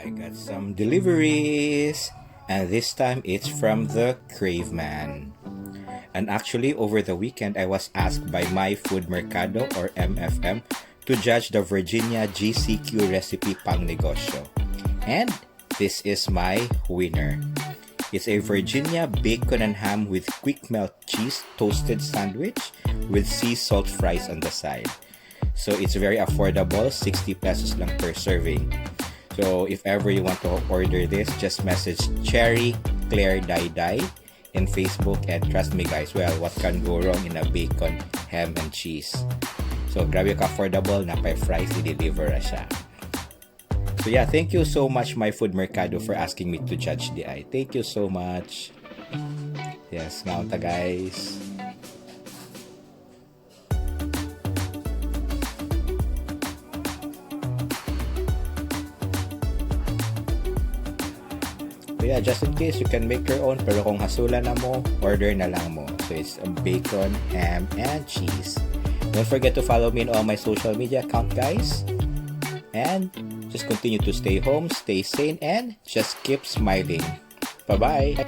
I got some deliveries, and this time it's from the Crave Man. And actually, over the weekend, I was asked by My Food Merkado or MFM to judge the Virginia GCQ Recipe pang negosyo. And this is my winner. It's a Virginia bacon and ham with Quikmelt cheese toasted sandwich with sea salt fries on the side. So it's very affordable, 60 pesos lang per serving. So if ever you want to order this, just message Cherry Claire Dayday in Facebook, and trust me guys, well, what can go wrong in a bacon, ham, and cheese? So grabe ka-affordable, na pa fries, i-deliver na siya. So yeah, thank you so much My Food Merkado for asking me to judge the eye. Thank you so much. Yes, ngaunta guys. So yeah, just in case, you can make your own, pero kung hasulan na mo, order na lang mo. So it's a bacon, ham, and cheese. Don't forget to follow me on all my social media account guys. And just continue to stay home, stay sane, and just keep smiling. Bye-bye!